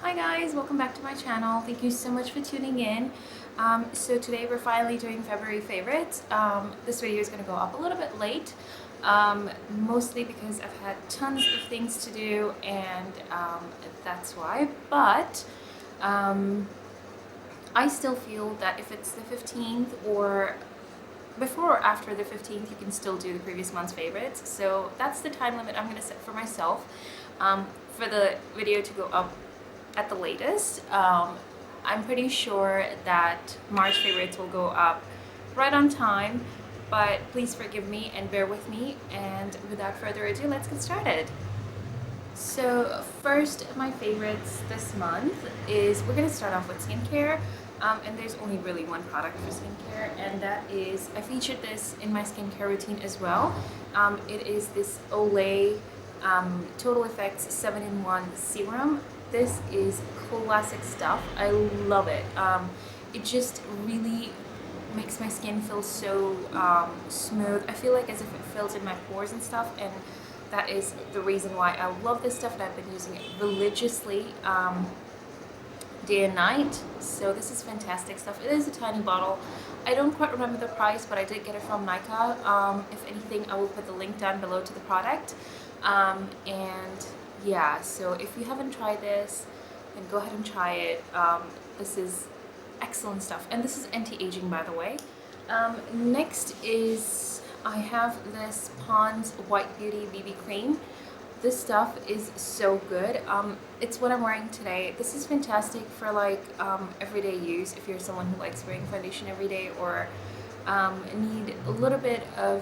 Hi guys, welcome back to my channel. Thank you so much for tuning in. So today we're finally doing February favorites. This video is going to go up a little bit late, mostly because I've had tons of things to do and that's why. But I still feel that if it's the 15th or before or after the 15th, you can still do the previous month's favorites. So that's the time limit I'm going to set for myself for the video to go up at the latest. I'm pretty sure that March favorites will go up right on time, but please forgive me and bear with me, and without further ado, let's get started. So first, my favorites this month is, we're going to start off with skincare, and there's only really one product for skincare, and that is, I featured this in my skincare routine as well. It is this Olay Total Effects 7-in-1 serum. This is classic stuff. I love it. It just really makes my skin feel so smooth. I feel like as if it fills in my pores and stuff, and that is the reason why I love this stuff, and I've been using it religiously day and night. So this is fantastic stuff. It is a tiny bottle. I don't quite remember the price, but I did get it from Nika. If anything, I will put the link down below to the product. And yeah, so if you haven't tried this, then go ahead and try it. This is excellent stuff, and this is anti-aging, by the way. Next is, I have this Pond's White Beauty BB cream. This stuff is so good. It's what I'm wearing today. This is fantastic for like everyday use if you're someone who likes wearing foundation every day, or need a little bit of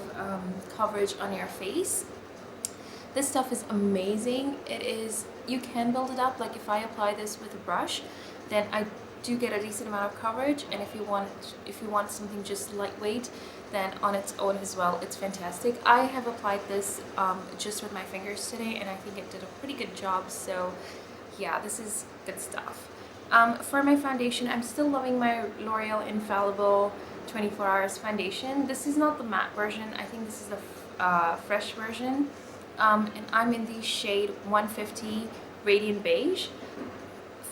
coverage on your face. This stuff is amazing. It is, you can build it up. Like if I apply this with a brush, then I do get a decent amount of coverage, and if you want something just lightweight, then on its own as well, it's fantastic. I have applied this just with my fingers today, and I think it did a pretty good job. So yeah, this is good stuff. For my foundation, I'm still loving my L'Oreal Infallible 24 Hours foundation. This is not the matte version. I think this is the fresh version. And I'm in the shade 150 Radiant Beige.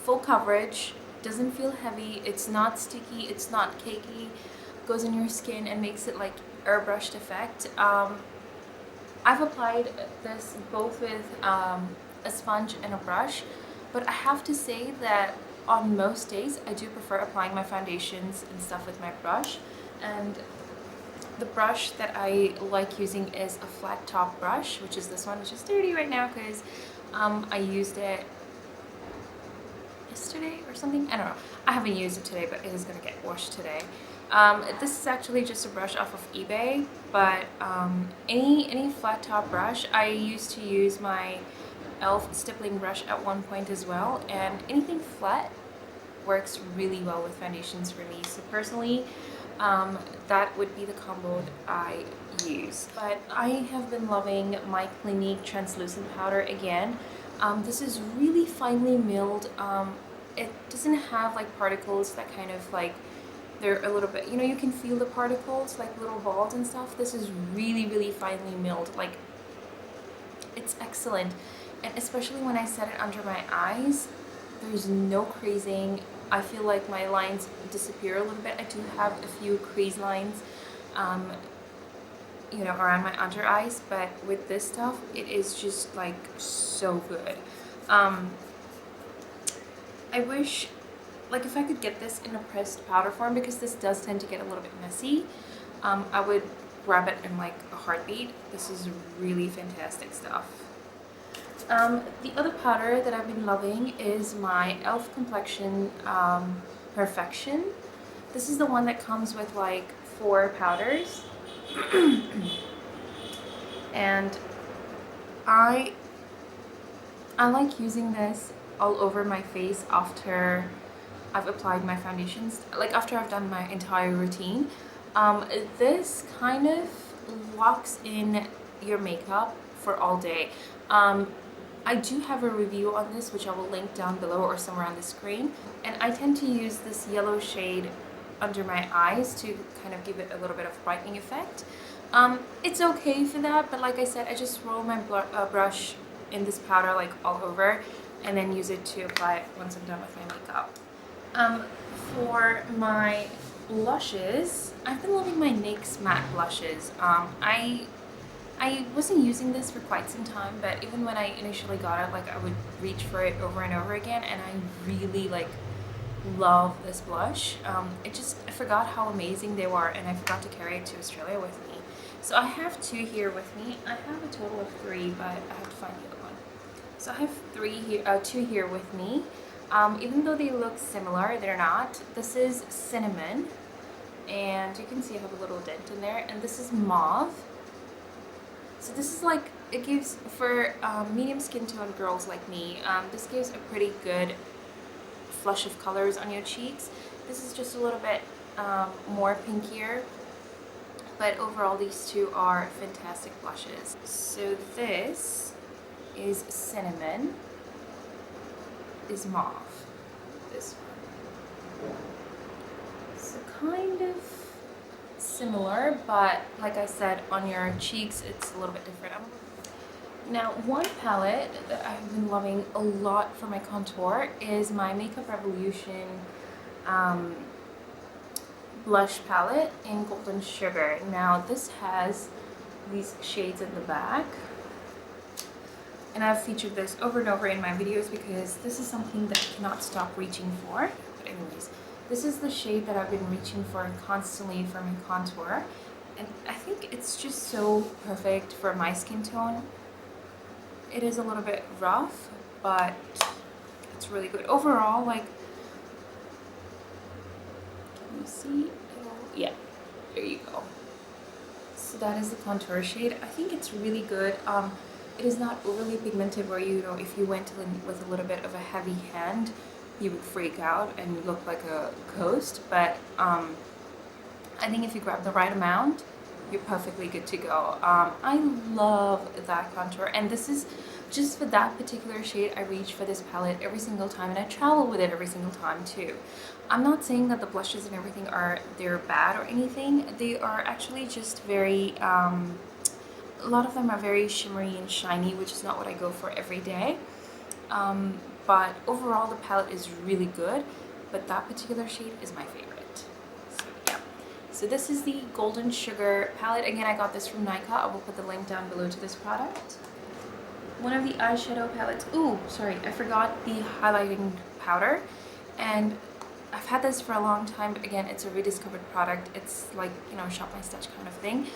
Full coverage, doesn't feel heavy, it's not sticky, it's not cakey, goes in your skin and makes it like airbrushed effect. I've applied this both with a sponge and a brush, but I have to say that on most days I do prefer applying my foundations and stuff with my brush. And the brush that I like using is a flat top brush, which is this one, which is dirty right now because I used it yesterday or something. I don't know. I haven't used it today, but it is going to get washed today. This is actually just a brush off of eBay, but any flat top brush. I used to use my E.L.F. stippling brush at one point as well, and anything flat works really well with foundations for me. So personally, that would be the combo that I use. But I have been loving my Clinique translucent powder again. This is really finely milled. It doesn't have like particles that kind of like, they're a little bit, you know, you can feel the particles like little balls and stuff. This is really finely milled. Like, it's excellent. And especially when I set it under my eyes, there's no creasing. I feel like my lines disappear a little bit. I do have a few crease lines, you know, around my under eyes, but with this stuff, it is just like so good. I wish, like, if I could get this in a pressed powder form, because this does tend to get a little bit messy, I would grab it in like a heartbeat. This is really fantastic stuff. The other powder that I've been loving is my E.L.F. Complexion Perfection. This is the one that comes with like 4 powders. And I like using this all over my face after I've applied my foundations, like after I've done my entire routine. This kind of locks in your makeup for all day. I do have a review on this, which I will link down below or somewhere on the screen. And I tend to use this yellow shade under my eyes to kind of give it a little bit of brightening effect. It's okay for that, but like I said, I just roll my brush in this powder like all over. and then use it to apply it once I'm done with my makeup. For my blushes, I've been loving my NYX matte blushes. I wasn't using this for quite some time, but even when I initially got it, like I would reach for it over and over again, and I really like love this blush. I forgot how amazing they were, and I forgot to carry it to Australia with me. So I have two here with me. I have a total of three, but I have to find the other one. So I have two here with me. Even though they look similar, they're not. This is cinnamon, and you can see I have a little dent in there, and this is mauve. So this is like, it gives, for medium skin tone girls like me, this gives a pretty good flush of colors on your cheeks. This is just a little bit more pinkier, but overall these two are fantastic blushes. So this is cinnamon, is mauve, this one. So kind of similar, but like I said, on your cheeks it's a little bit different. Now, one palette that I've been loving a lot for my contour is my Makeup Revolution blush palette in Golden Sugar. Now, this has these shades at the back, and I've featured this over and over in my videos because this is something that I cannot stop reaching for. But anyways, this is the shade that I've been reaching for constantly for my contour, and I think it's just so perfect for my skin tone. It is a little bit rough, but it's really good. Overall, like, can you see? Yeah, there you go. So that is the contour shade. I think it's really good. It is not overly pigmented where, you know, if you went in with a little bit of a heavy hand, you would freak out and look like a ghost. But I think if you grab the right amount, you're perfectly good to go. I love that contour, and this is just for that particular shade. I reach for this palette every single time, and I travel with it every single time too. I'm not saying that the blushes and everything they're bad or anything. They are actually just very a lot of them are very shimmery and shiny, which is not what I go for every day. But overall the palette is really good, but that particular shade is my favorite. So this is the Golden Sugar palette. Again, I got this from Nika. I will put the link down below to this product. One of the eyeshadow palettes. Ooh, sorry, I forgot the highlighting powder. And I've had this for a long time, but again, it's a rediscovered product. It's like, you know, shop my stash kind of thing.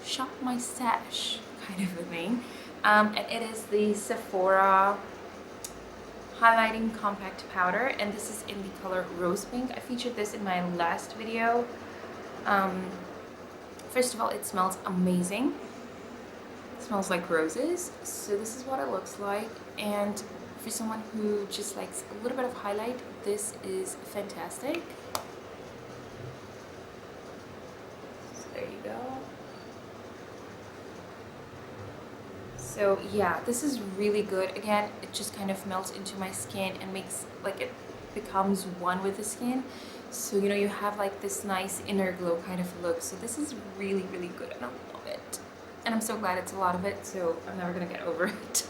Shop my stash kind of a thing. And it is the Sephora highlighting compact powder, and this is in the color Rose Pink. I featured this in my last video. First of all, it smells amazing. It smells like roses. So this is what it looks like, and for someone who just likes a little bit of highlight, this is fantastic. So there you go. So yeah, this is really good. Again, it just kind of melts into my skin and makes, like, it becomes one with the skin. So, you know, you have like this nice inner glow kind of look. So this is really, really good, and I love it. And I'm so glad it's a lot of it, so I'm never gonna get over it.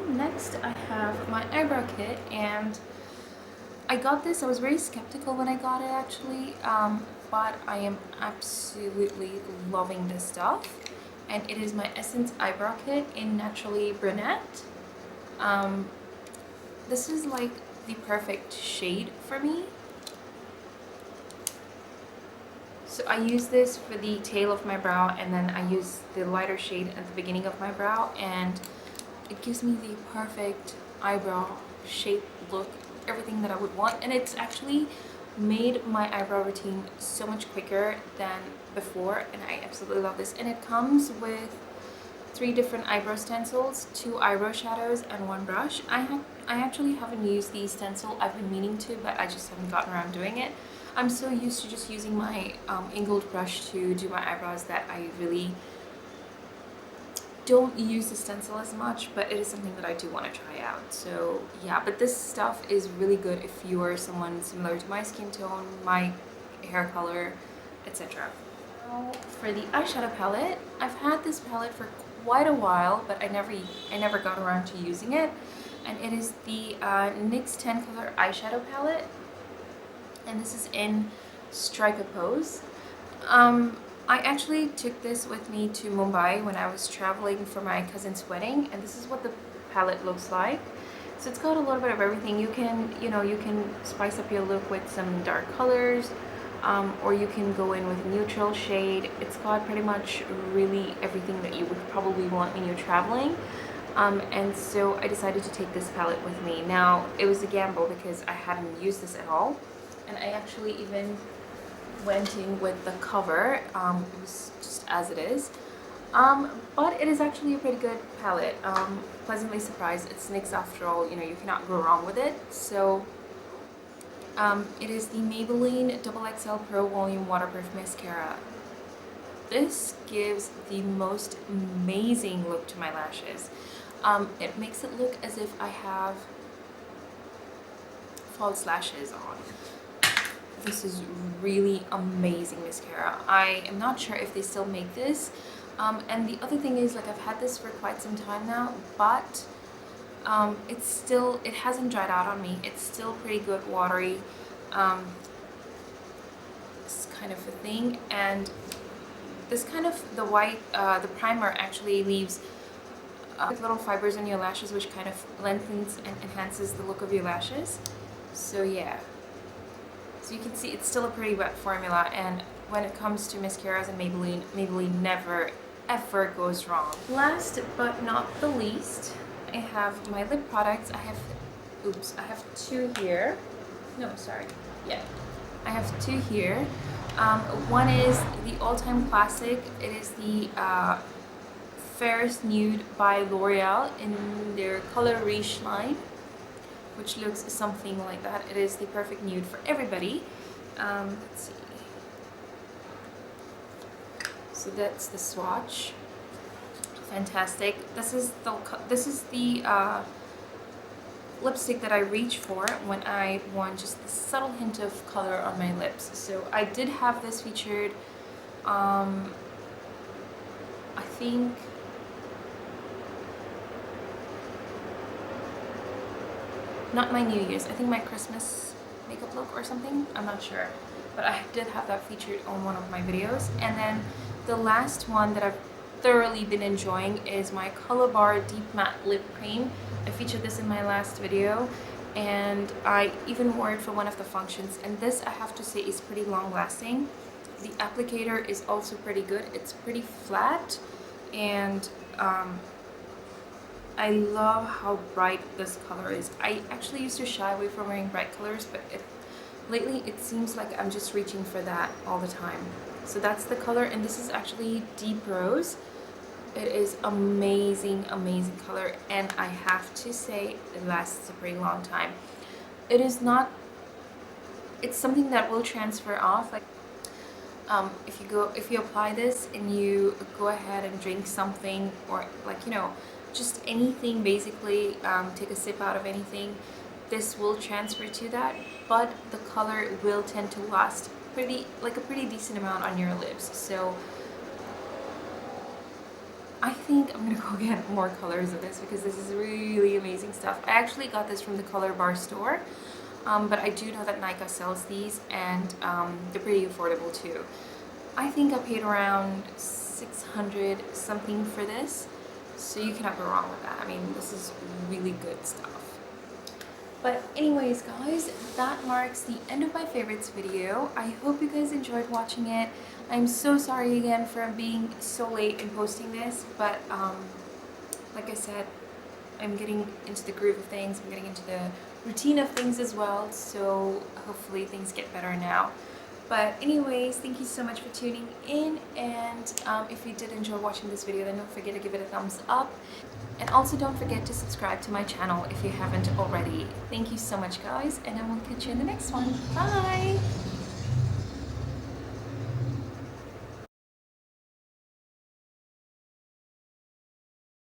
Next, I have my eyebrow kit, and I got this. I was very skeptical when I got it actually, but I am absolutely loving this stuff. And it is my Essence eyebrow kit in Naturally Brunette. This is like the perfect shade for me. So I use this for the tail of my brow, and then I use the lighter shade at the beginning of my brow, and it gives me the perfect eyebrow shape, look, everything that I would want. And it's actually made my eyebrow routine so much quicker than before, and I absolutely love this. And it comes with 3 different eyebrow stencils, 2 eyebrow shadows, and 1 brush. I actually haven't used the stencil. I've been meaning to, but I just haven't gotten around doing it. I'm so used to just using my angled brush to do my eyebrows that I really don't use the stencil as much, but it is something that I do want to try out. So yeah, but this stuff is really good if you are someone similar to my skin tone, my hair color, etc. Now for the eyeshadow palette, I've had this palette for quite a while, but I never got around to using it. and it is the NYX 10 color eyeshadow palette, and this is in Strike a Pose. I actually took this with me to Mumbai when I was traveling for my cousin's wedding, and this is what the palette looks like. So it's got a little bit of everything. You can, you can spice up your look with some dark colors, or you can go in with a neutral shade. It's got pretty much really everything that you would probably want when you're traveling. And so I decided to take this palette with me. Now, it was a gamble because I hadn't used this at all, and I actually even went in with the cover. It was just as it is, but it is actually a pretty good palette. Pleasantly surprised. It's NYX after all, you cannot go wrong with it. So it is the Maybelline XXL Pro Volume Waterproof Mascara. This gives the most amazing look to my lashes. It makes it look as if I have false lashes on. This is really amazing mascara. I am not sure if they still make this. And the other thing is, like, I've had this for quite some time now, but it hasn't dried out on me. It's still pretty good, watery, this kind of a thing. And this kind of, the primer actually leaves little fibers in your lashes, which kind of lengthens and enhances the look of your lashes. So yeah. So you can see it's still a pretty wet formula, and when it comes to mascaras and Maybelline never ever goes wrong. Last but not the least, I have my lip products. I have two here. No, sorry. Yeah, I have two here. One is the all-time classic. It is the Fairest Nude by L'Oreal in their Color Riche line, which looks something like that. It is the perfect nude for everybody. Let's see. So that's the swatch. Fantastic. This is the lipstick that I reach for when I want just a subtle hint of color on my lips. So I did have this featured, I think, not my New Year's, I think my Christmas makeup look or something, I'm not sure, but I did have that featured on one of my videos. And then the last one that I've thoroughly been enjoying is my Colorbar Deep Matte Lip Cream. I featured this in my last video, and I even wore it for one of the functions, and this, I have to say, is pretty long lasting. The applicator is also pretty good. It's pretty flat, and I love how bright this color is. I actually used to shy away from wearing bright colors, but lately it seems like I'm just reaching for that all the time. So that's the color, and this is actually Deep Rose. It is amazing, amazing color, and I have to say it lasts a pretty long time. It's something that will transfer off. Like if you apply this and you go ahead and drink something, or just anything, basically, take a sip out of anything, this will transfer to that, but the color will tend to last a pretty decent amount on your lips. So I think I'm gonna go get more colors of this because this is really amazing stuff. I actually got this from the Colorbar store, but I do know that Nykaa sells these, and they're pretty affordable too. I think I paid around 600 something for this, so you cannot go wrong with that. I mean, this is really good stuff. But anyways, guys, that marks the end of my favorites video. I hope you guys enjoyed watching it. I'm so sorry again for being so late in posting this, but like I said, I'm getting into the groove of things. I'm getting into the routine of things as well, so hopefully things get better now. But anyways, thank you so much for tuning in, and if you did enjoy watching this video, then don't forget to give it a thumbs up, and also don't forget to subscribe to my channel if you haven't already. Thank you so much, guys, and I will catch you in the next one. Bye!